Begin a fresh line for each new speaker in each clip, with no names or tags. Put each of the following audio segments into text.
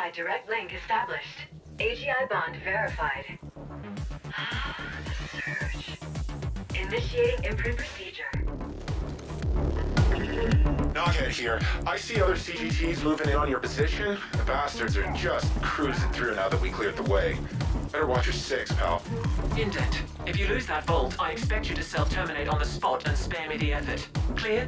AGI direct link established. AGI bond verified. Search. Initiating imprint procedure.
Knockhead here. I see other CGTs moving in on your position. The bastards are just cruising through now that we cleared the way. Better watch your six, pal.
Indent, if you lose that vault, I expect you to self-terminate on the spot and spare me the effort. Clear?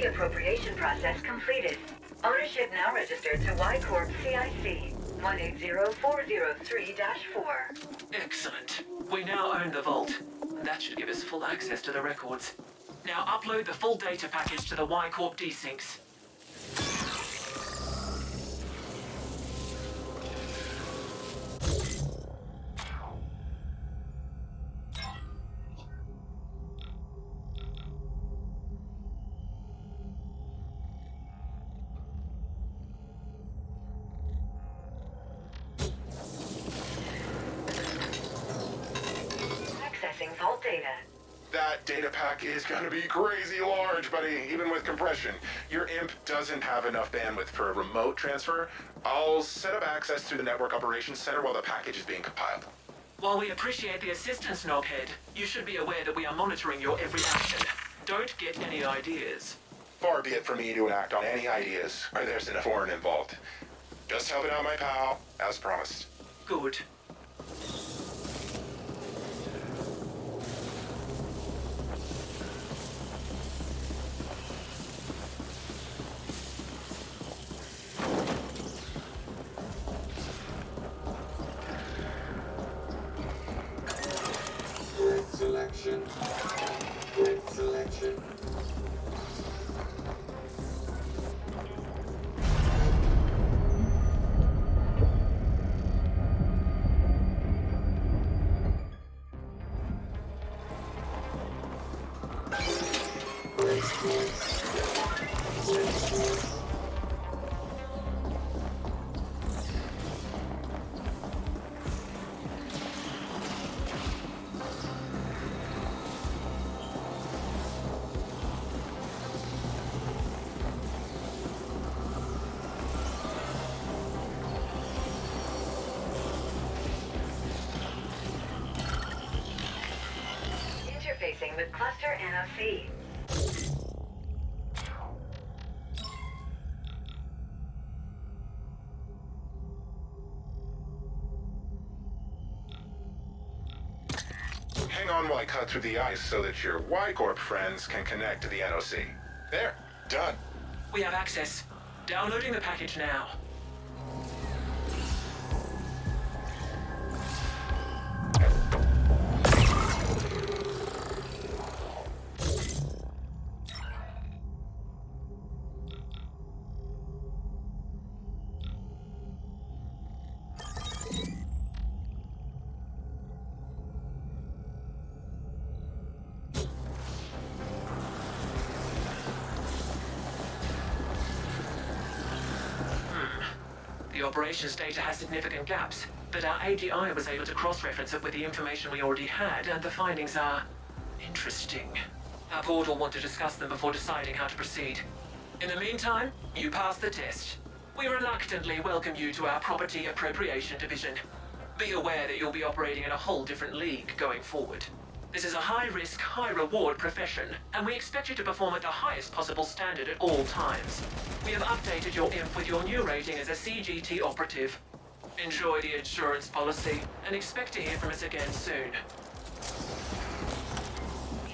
Appropriation process completed. Ownership now registered to Y Corp CIC 180403-4.
Excellent. We now own the vault. That should give us full access to the records. Now upload the full data package to the Y Corp desyncs.
Vault data.
That data pack is gonna be crazy large, buddy, even with compression. Your imp doesn't have enough bandwidth for a remote transfer. I'll set up access through the Network Operations Center while the package is being compiled.
While we appreciate the assistance, Knobhead, you should be aware that we are monitoring your every action. Don't get any ideas.
Far be it from me to enact on any ideas where there's enough foreign involved. Just helping out my pal, as promised.
Good.
Selection. Selection.
Cluster NOC.
Hang on while I cut through the ice so that your Y-Corp friends can connect to the NOC. There, done.
We have access. Downloading the package now. The operations data has significant gaps, but our AGI was able to cross-reference it with the information we already had, and the findings are interesting. Our board will want to discuss them before deciding how to proceed. In the meantime, you passed the test. We reluctantly welcome you to our Property Appropriation Division. Be aware that you'll be operating in a whole different league going forward. This is a high-risk, high-reward profession, and we expect you to perform at the highest possible standard at all times. We have updated your IMP with your new rating as a CGT operative. Enjoy the insurance policy, and expect to hear from us again soon.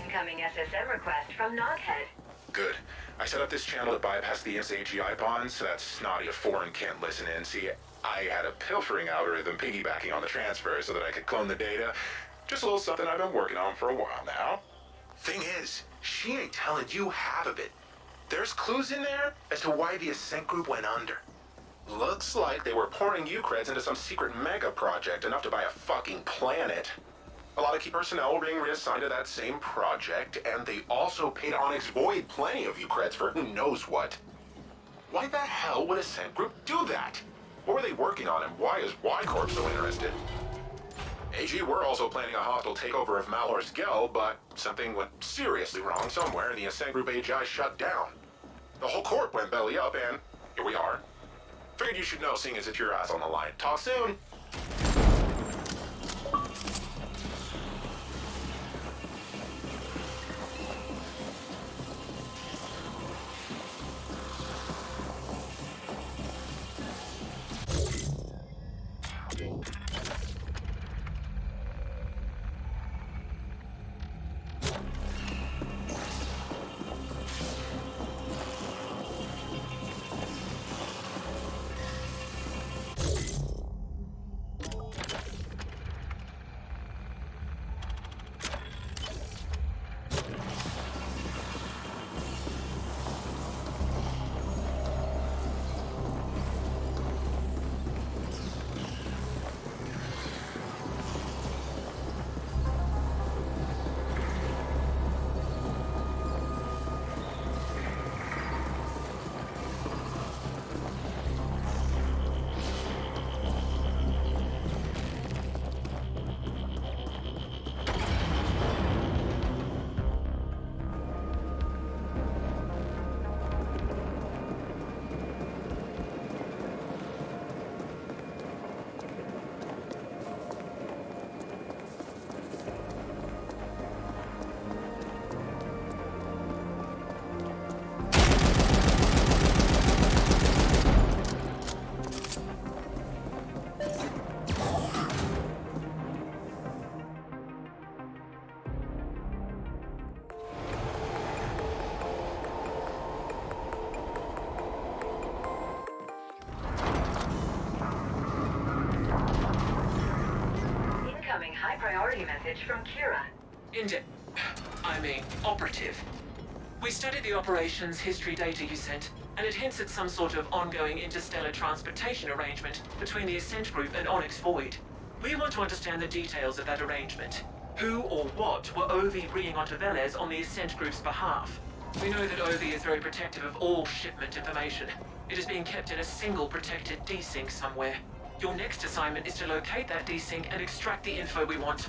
Incoming SSM request from Noghead.
Good. I set up this channel to bypass the IMP's AGI bonds so that snotty of foreign can't listen in. See, I had a pilfering algorithm piggybacking on the transfer so that I could clone the data. Just a little something I've been working on for a while now. Thing is, she ain't telling you half of it. There's clues in there as to why the Ascent group went under. Looks like they were pouring you creds into some secret mega project enough to buy a fucking planet. A lot of key personnel were being reassigned to that same project, and they also paid Onyx Void plenty of you creds for who knows what. Why the hell would Ascent group do that? What were they working on, and why is Y-Corp so interested? AG, we're also planning a hostile takeover of Malor's Gel, but something went seriously wrong somewhere and the Ascent Group AGI shut down. The whole corp went belly up and here we are. Figured you should know seeing as it's your ass on the line. Talk soon!
Priority message from Kira.
Operative. We studied the operations history data you sent, and it hints at some sort of ongoing interstellar transportation arrangement between the Ascent Group and Onyx Void. We want to understand the details of that arrangement. Who or what were Ovi bringing onto Velez on the Ascent Group's behalf? We know that Ovi is very protective of all shipment information. It is being kept in a single protected desync somewhere. Your next assignment is to locate that desync and extract the info we want.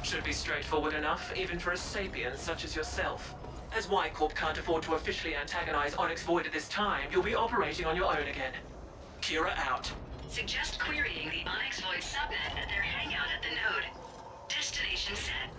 Should be straightforward enough, even for a sapient such as yourself. As Y-Corp can't afford to officially antagonize Onyx Void at this time, you'll be operating on your own again. Kira out.
Suggest querying the Onyx Void subnet at their hangout at the node. Destination set.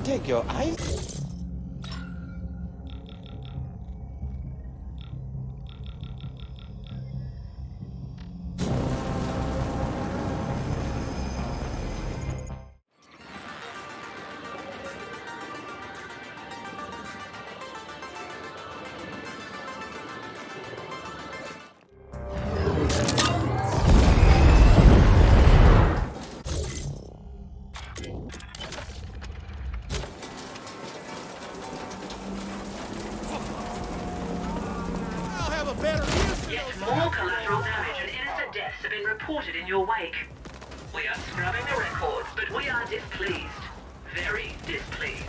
take your eyes.
Yet more collateral damage and innocent deaths have been reported in your wake. We are scrubbing the records, but we are displeased. Very displeased.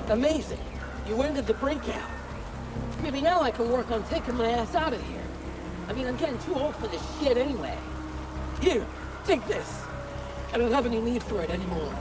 Amazing. You ended the breakout. Maybe now I can work on taking my ass out of here. I mean, I'm getting too old for this shit anyway. Here, take this. I don't have any need for it anymore.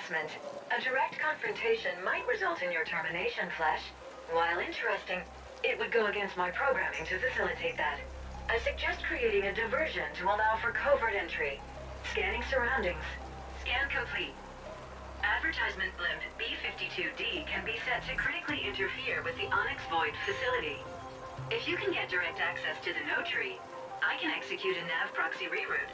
A direct confrontation might result in your termination, Flesh. While interesting, it would go against my programming to facilitate that. I suggest creating a diversion to allow for covert entry. Scanning surroundings. Scan complete. Advertisement blimp B-52D can be set to critically interfere with the Onyx Void facility. If you can get direct access to the node tree, I can execute a nav proxy reroute.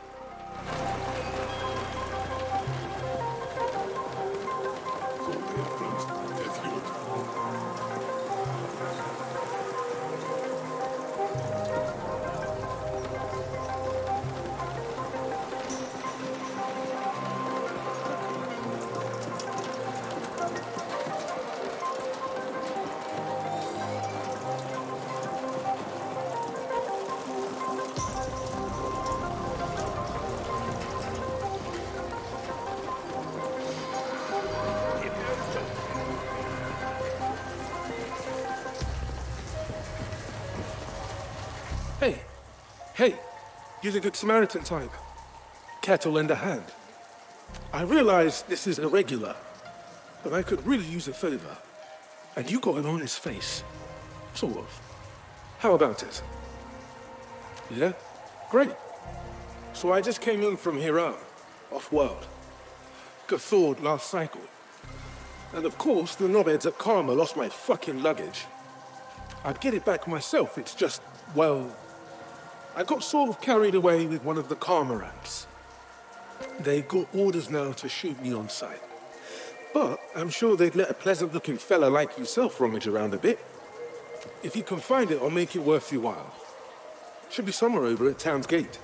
Hey, you're the Good Samaritan type. Care to lend a hand? I realize this is irregular, but I could really use a favor. And you got an honest face. Sort of. How about it? Yeah? Great. So I just came in from Hiram, off-world. Got thawed last cycle. And of course, the knobheads at Karma lost my fucking luggage. I'd get it back myself, it's just, well, I got sort of carried away with one of the Karma amps. They got orders now to shoot me on sight. But I'm sure they'd let a pleasant-looking fella like yourself rummage around a bit. If you can find it, I'll make it worth your while. Should be somewhere over at Town's Gate.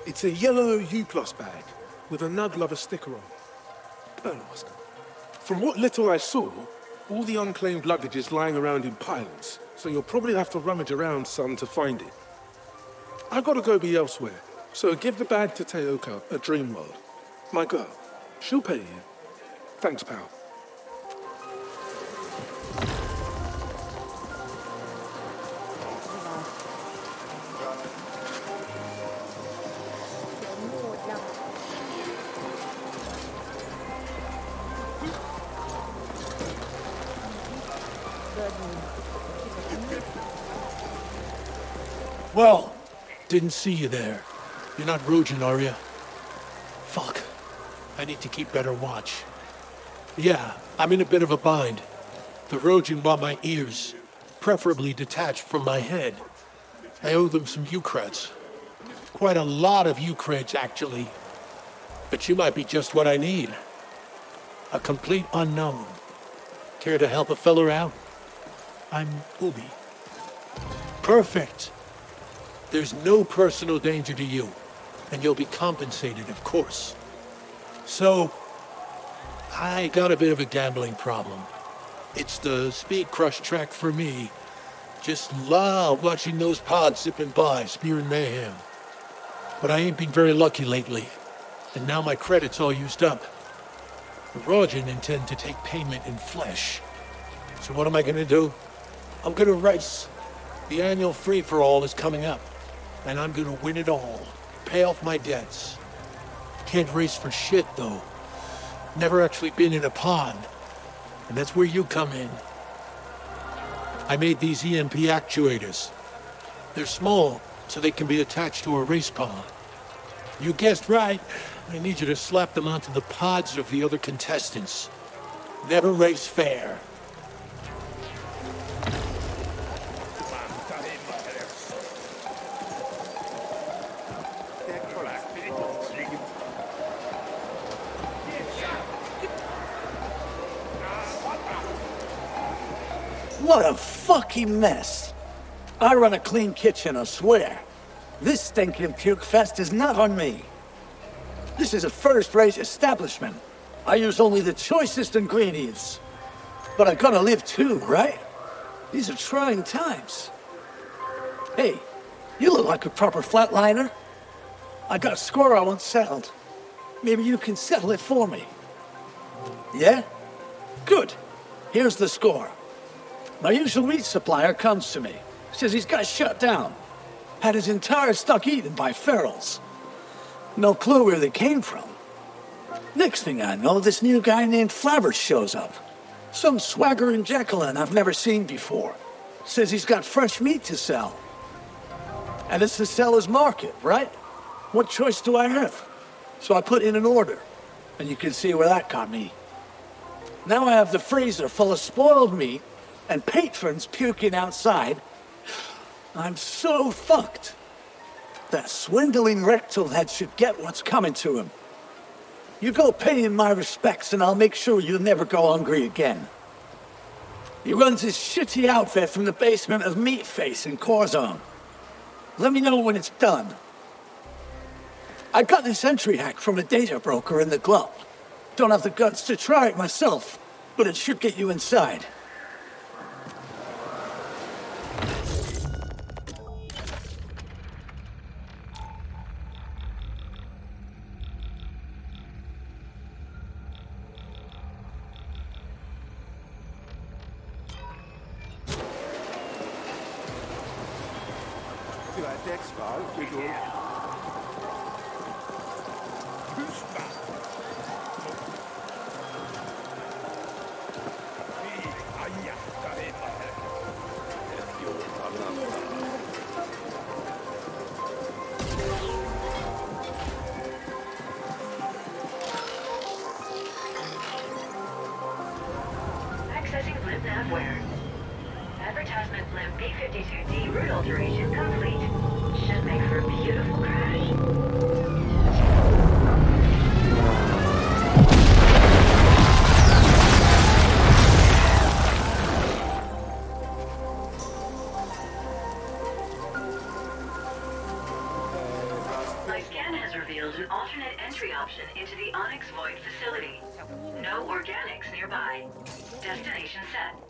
It's a yellow U+ bag with a Nug Lover sticker on. Don't ask. From what little I saw, all the unclaimed luggage is lying around in piles, so you'll probably have to rummage around some to find it. I've got to go be elsewhere, so give the bag to Teoka at Dreamworld. My girl, she'll pay you. Thanks, pal.
Well, didn't see you there. You're not Rojan, are you? Fuck. I need to keep better watch. Yeah, I'm in a bit of a bind. The Rojan want my ears, preferably detached from my head. I owe them some Ukrats. Quite a lot of Ukrats, actually. But you might be just what I need. A complete unknown. Care to help a fella out? I'm Ubi. Perfect. There's no personal danger to you, and you'll be compensated, of course. So, I got a bit of a gambling problem. It's the Speed Crush track for me. Just love watching those pods zipping by, spearing mayhem. But I ain't been very lucky lately, and now my credit's all used up. The Rojan intend to take payment in flesh. So what am I gonna do? I'm gonna race. The annual free-for-all is coming up, and I'm gonna win it all. Pay off my debts. Can't race for shit, though. Never actually been in a pond. And that's where you come in. I made these EMP actuators. They're small, so they can be attached to a race pond. You guessed right. I need you to slap them onto the pods of the other contestants. Never race fair.
What a fucking mess. I run a clean kitchen, I swear. This stinking puke fest is not on me. This is a first-rate establishment. I use only the choicest ingredients. But I gotta live too, right? These are trying times. Hey, you look like a proper flatliner. I got a score I want settled. Maybe you can settle it for me. Yeah? Good. Here's the score. My usual meat supplier comes to me. Says he's got shut down. Had his entire stock eaten by ferals. No clue where they came from. Next thing I know, this new guy named Flabbers shows up. Some swaggering Jacqueline I've never seen before. Says he's got fresh meat to sell. And it's the seller's market, right? What choice do I have? So I put in an order. And you can see where that got me. Now I have the freezer full of spoiled meat and patrons puking outside. I'm so fucked. That swindling rectal head should get what's coming to him. You go pay him my respects and I'll make sure you'll never go hungry again. He runs his shitty outfit from the basement of Meatface in Corzone. Let me know when it's done. I got this entry hack from a data broker in the glove. Don't have the guts to try it myself, but it should get you inside.
Accessing blimp navware. Advertisement blimp B-52D route alteration complete. Should make for a beautiful crash. My scan has revealed an alternate entry option into the Onyx Void facility. No organics nearby. Destination set.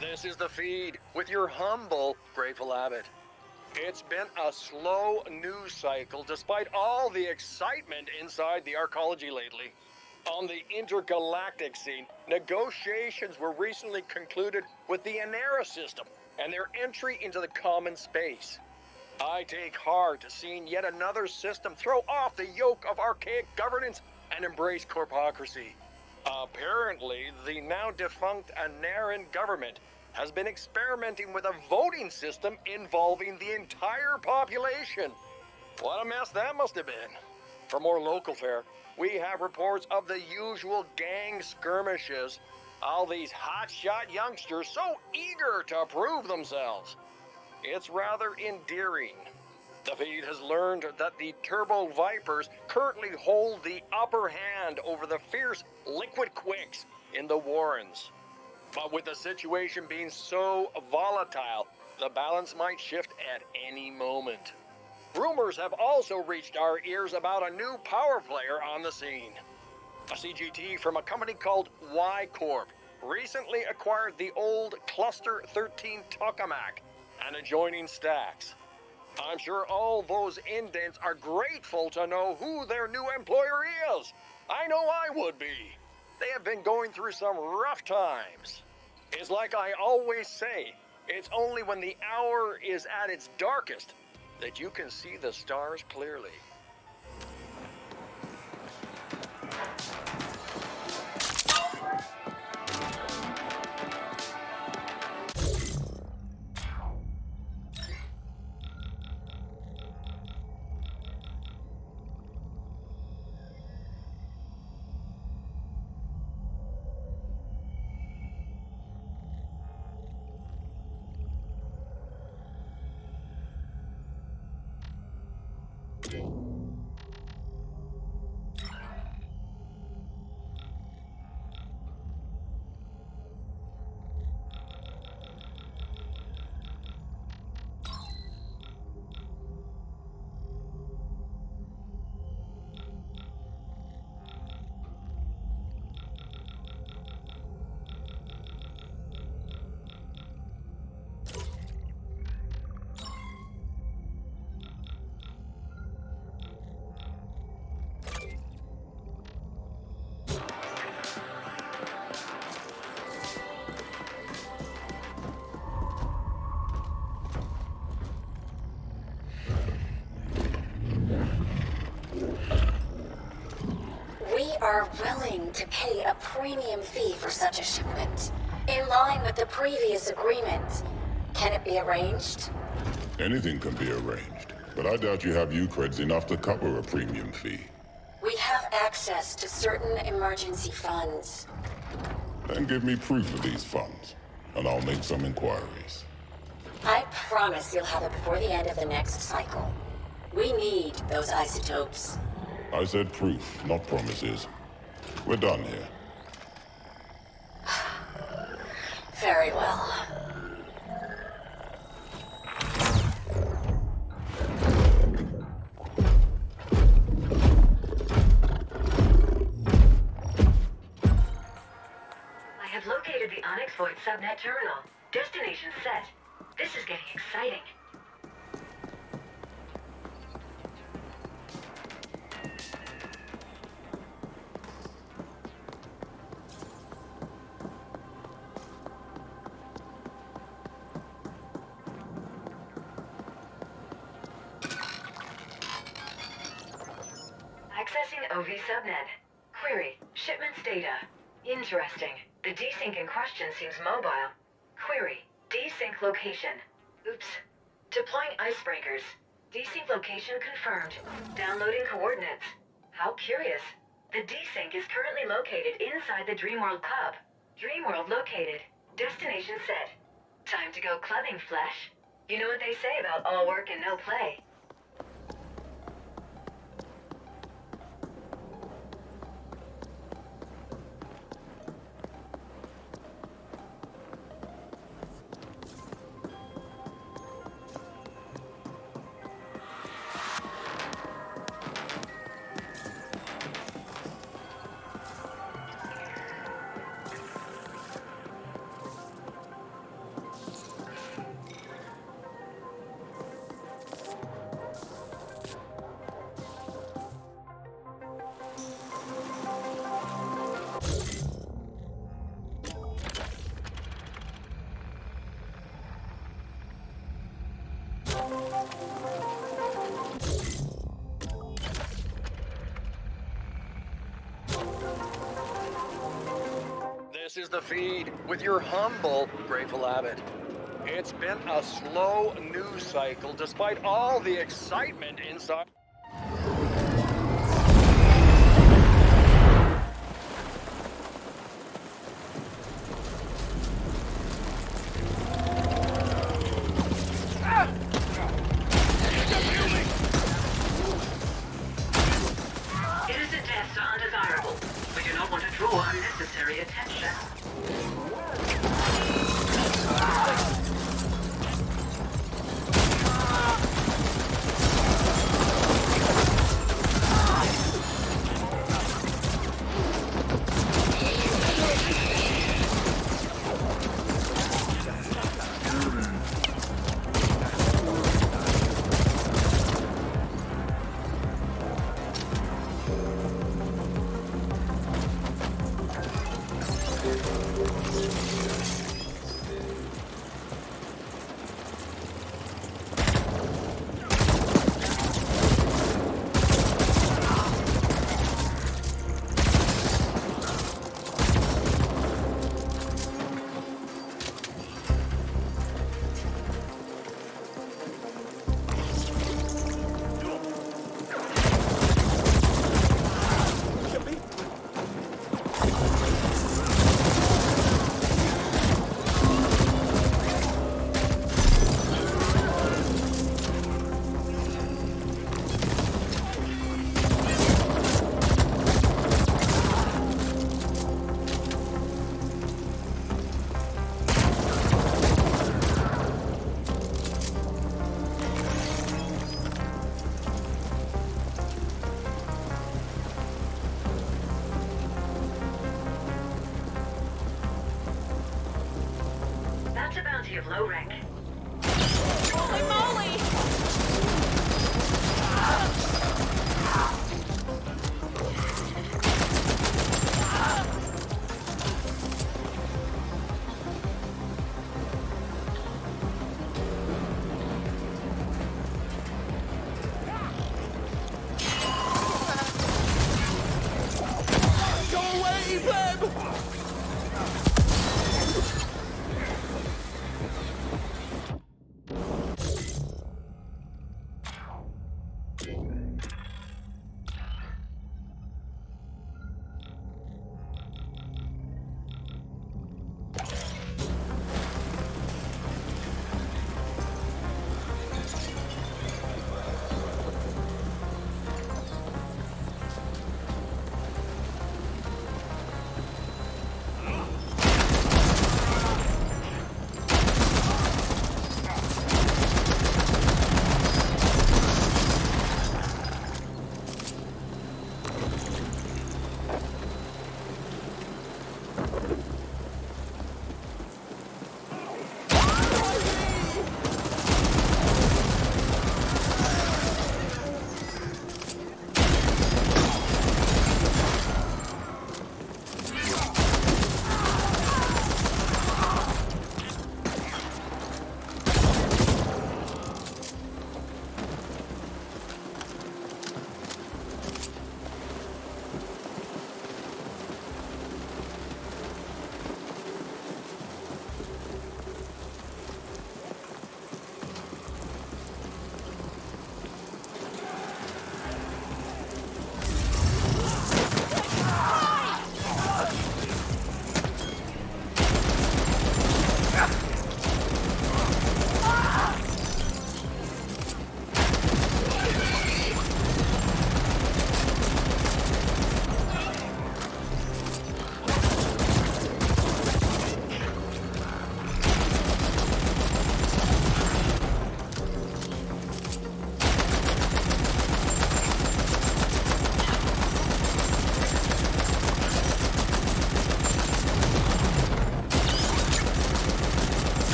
This is the feed with your humble Grateful Abbot. It's been a slow news cycle despite all the excitement inside the arcology lately. On the intergalactic scene, negotiations were recently concluded with the Anera system and their entry into the common space. I take heart seeing yet another system throw off the yoke of archaic governance and embrace corpocracy. Apparently, the now defunct Aneran government has been experimenting with a voting system involving the entire population. What a mess that must have been. For more local fare, we have reports of the usual gang skirmishes. All these hotshot youngsters so eager to prove themselves. It's rather endearing. The feed has learned that the Turbo Vipers currently hold the upper hand over the fierce Liquid Quicks in the Warrens. But with the situation being so volatile, the balance might shift at any moment. Rumors have also reached our ears about a new power player on the scene. A CGT from a company called Y Corp recently acquired the old Cluster 13 tokamak and adjoining stacks. I'm sure all those indents are grateful to know who their new employer is. I know I would be. They have been going through some rough times. It's like I always say, it's only when the hour is at its darkest that you can see the stars clearly.
We are willing to pay a premium fee for such a shipment, in line with the previous agreement. Can it be arranged?
Anything can be arranged, but I doubt you have creds enough to cover a premium fee.
We have access to certain emergency funds.
Then give me proof of these funds, and I'll make some inquiries.
I promise you'll have it before the end of the next cycle. We need those isotopes.
I said proof, not promises. We're done here.
Very well.
I have located the Onyx Void subnet terminal. Destination set. This is getting exciting. Accessing OV subnet. Query, shipments data. Interesting. The desync in question seems mobile. Query, desync location. Oops. Deploying icebreakers. Desync location confirmed. Downloading coordinates. How curious. The desync is currently located inside the Dreamworld Club. Dreamworld located. Destination set. Time to go clubbing, Flesh. You know what they say about all work and no play.
This is the feed with your humble Grateful Abbot. It's been a slow news cycle despite all the excitement inside.
Innocent deaths are undesirable. We do not want to draw unnecessary attention. That's a bounty of low rank.
Holy moly!
Go away, Flem!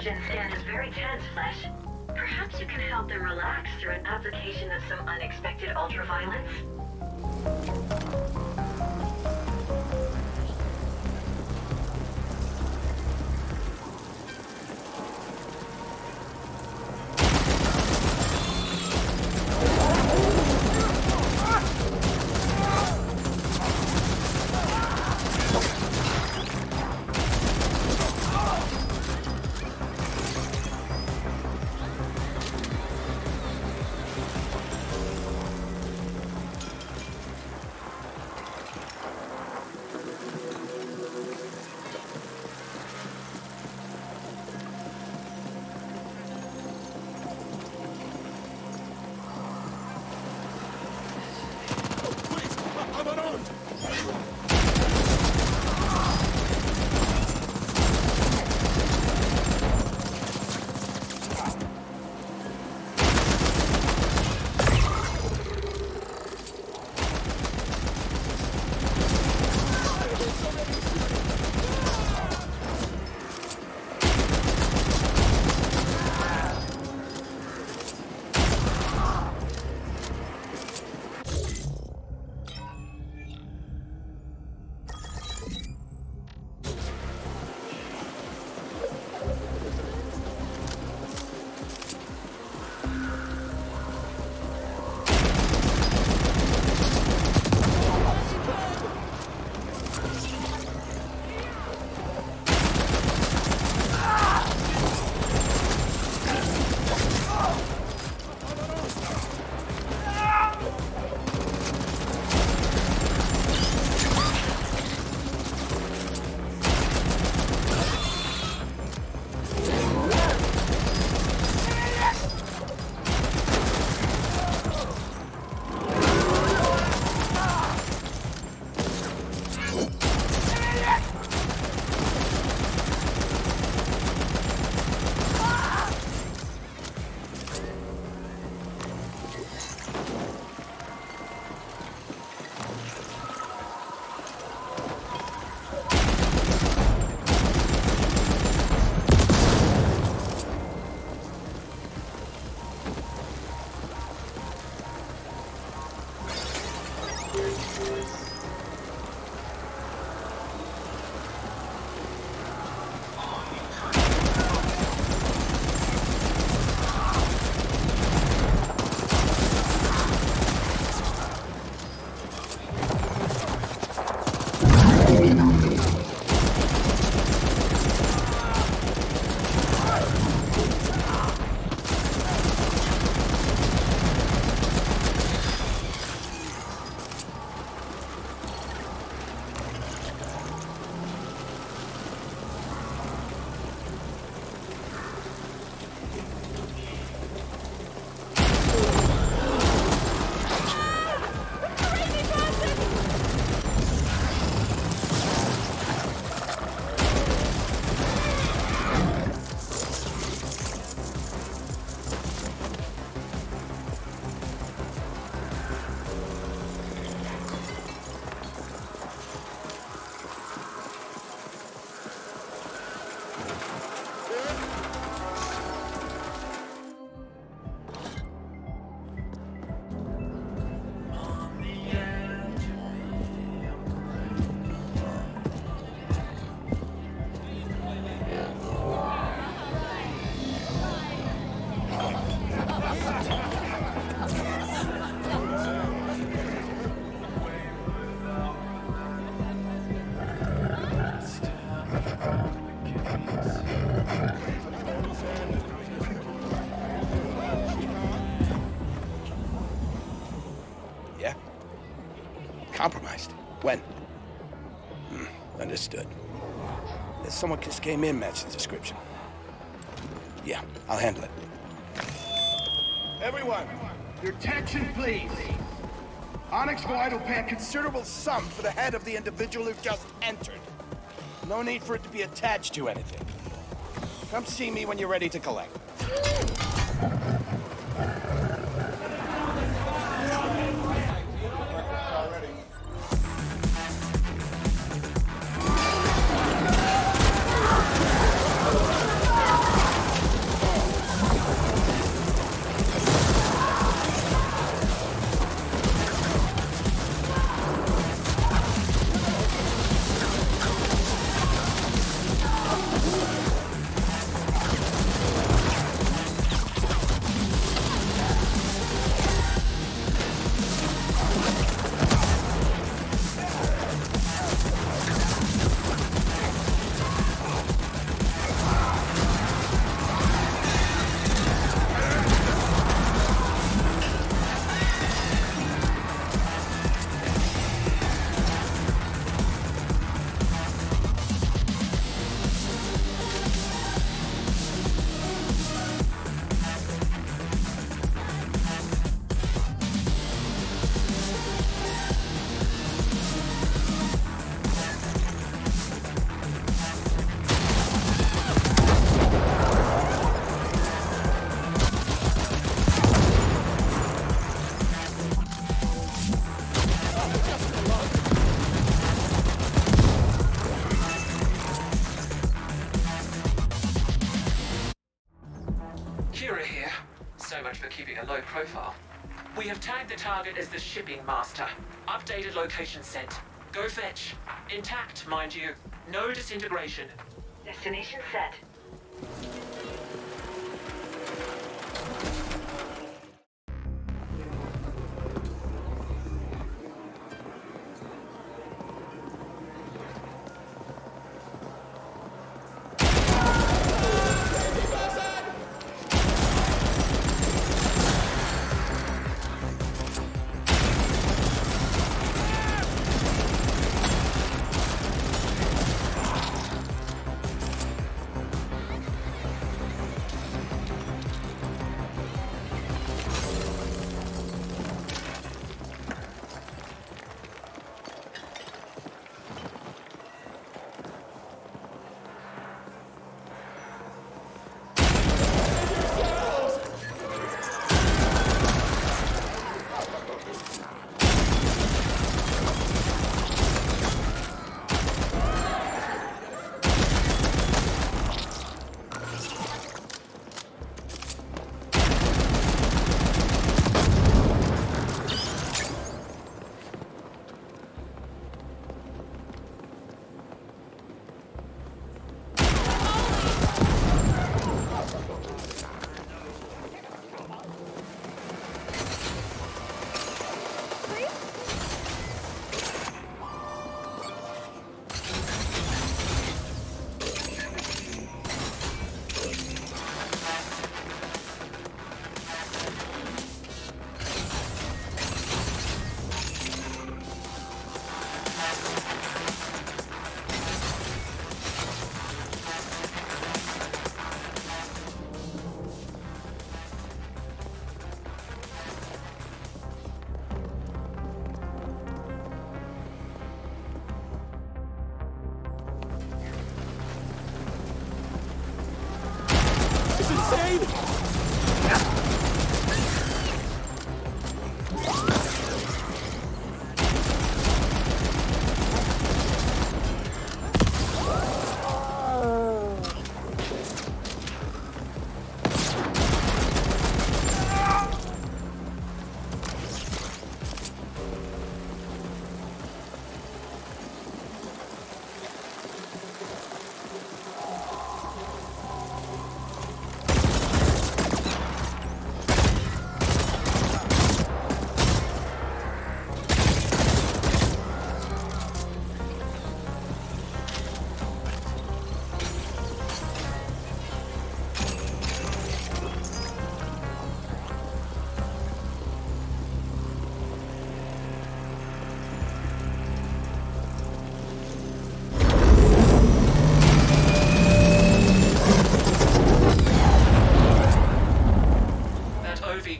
Rojan stand is very tense, Flesh. Perhaps you can help them relax through an application of some unexpected ultraviolence?
Compromised? When? Understood. Someone just came in, matched the description. Yeah, I'll handle it. Everyone, your attention, please. Onyx Void will pay a considerable sum for the head of the individual who just entered. No need for it to be attached to anything. Come see me when you're ready to collect.
much for keeping a low profile. We have tagged the target as the Shipping Master. Updated location sent. Go fetch. Intact, mind you. No disintegration.
Destination set.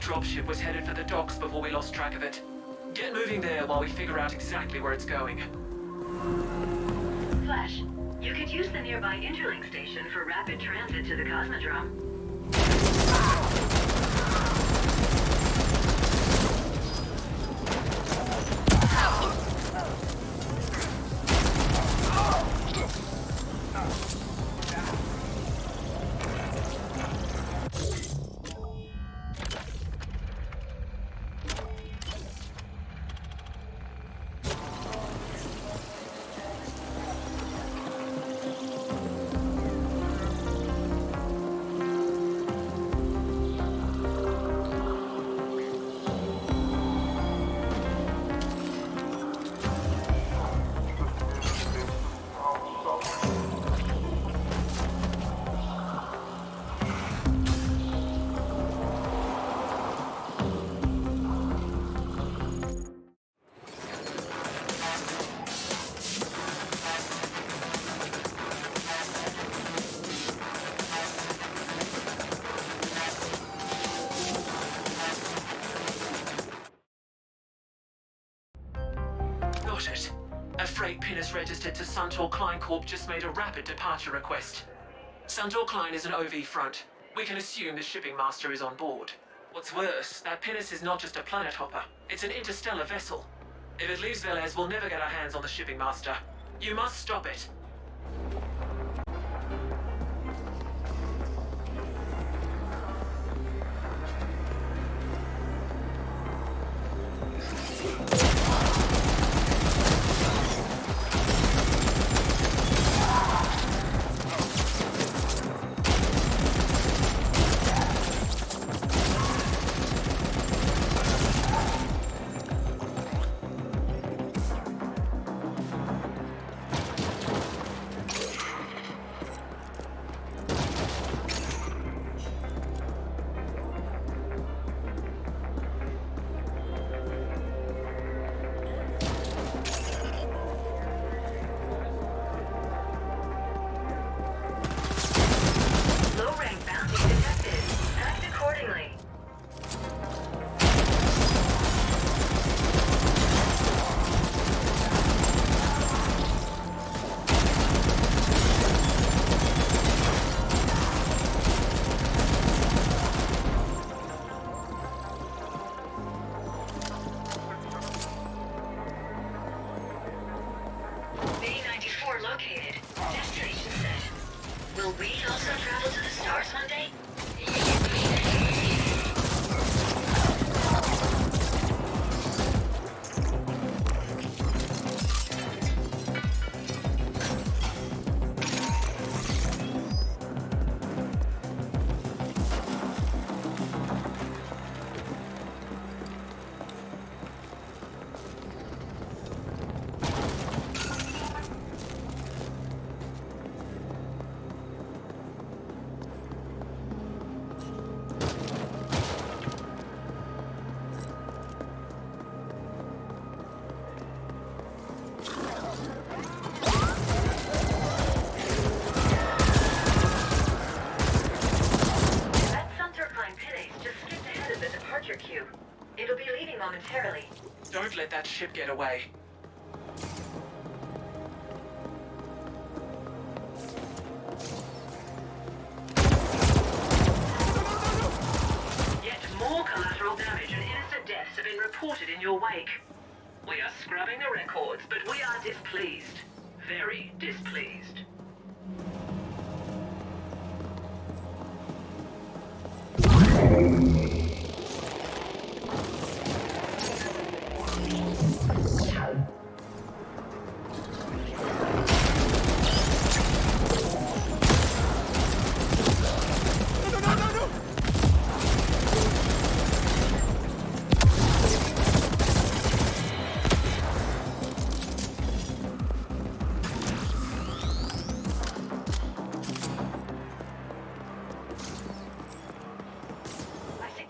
Dropship was headed for the docks before we lost track of it. Get moving there while we figure out exactly where it's going.
Flash, you could use the nearby interlink station for rapid transit to the Cosmodrome.
Got it. A freight pinnace registered to Suntor Klein Corp just made a rapid departure request. Suntor Klein is an OV front. We can assume the shipping master is on board. What's worse, that pinnace is not just a planet hopper. It's an interstellar vessel. If it leaves Velez, we'll never get our hands on the shipping master. You must stop it.
located. Destination set. Will we also travel to the stars one day? It'll be leaving momentarily.
Don't let that ship get away.
Yet more collateral damage and innocent deaths have been reported in your wake. We are scrubbing the records, but we are displeased. Very displeased.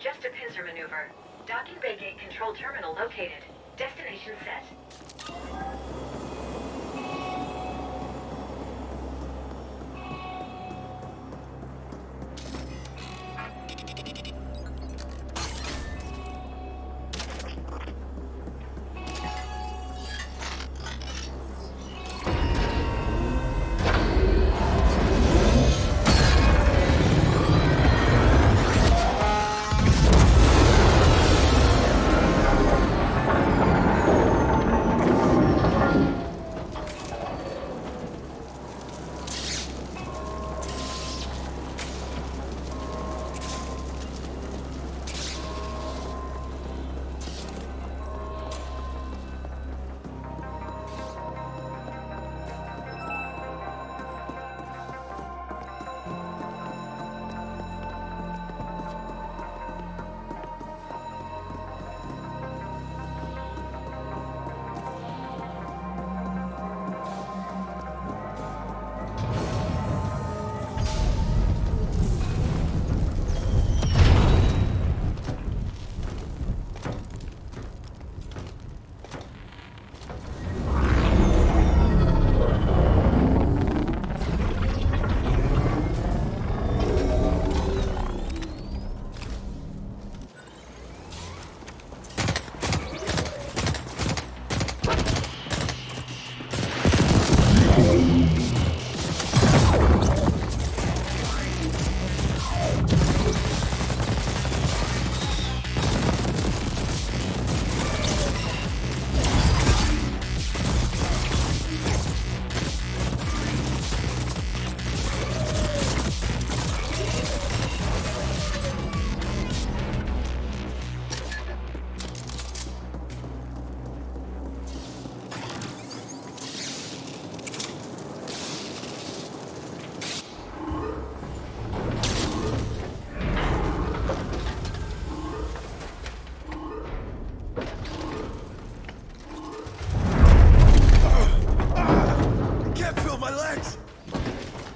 Just a pincer maneuver. Docking bay gate control terminal located. Destination set.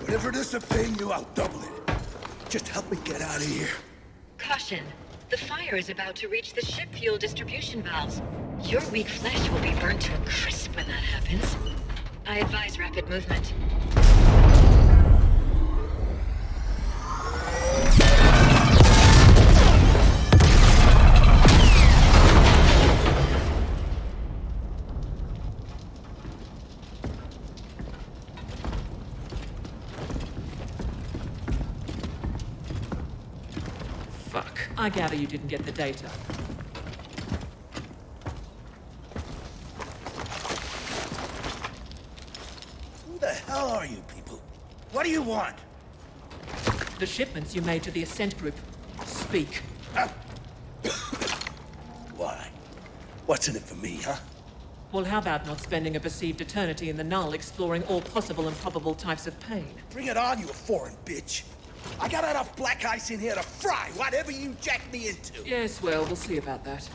Whatever this is paying you, I'll double it. Just help me get out of here.
Caution. The fire is about to reach the ship fuel distribution valves. Your weak flesh will be burnt to a crisp when that happens. I advise rapid movement.
Fuck. I gather you didn't get the data.
Who the hell are you people? What do you want?
The shipments you made to the Ascent group. Speak.
Why? What's in it for me, huh?
Well, how about not spending a perceived eternity in the null exploring all possible and probable types of pain?
Bring it on, you foreign bitch. I got enough black ice in here to fry whatever you jack me into.
Yes, well, we'll see about that.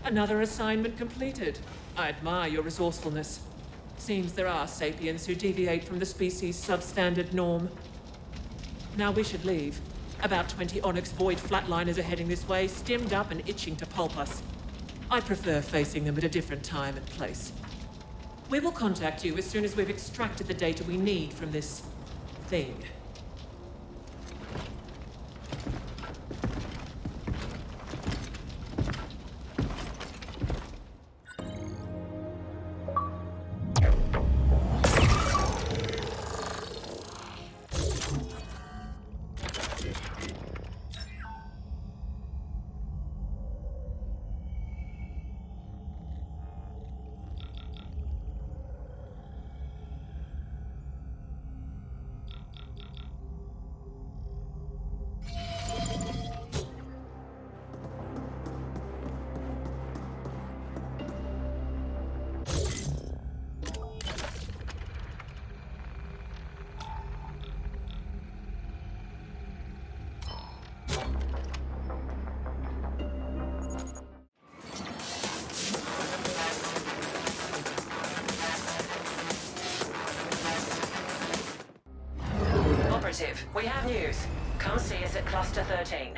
Another assignment completed. I admire your resourcefulness. Seems there are sapiens who deviate from the species' substandard norm. Now we should leave. About 20 Onyx Void flatliners are heading this way, stimmed up and itching to pulp us. I prefer facing them at a different time and place. We will contact you as soon as we've extracted the data we need from this thing. Operative, we have news. Come see us at Cluster 13.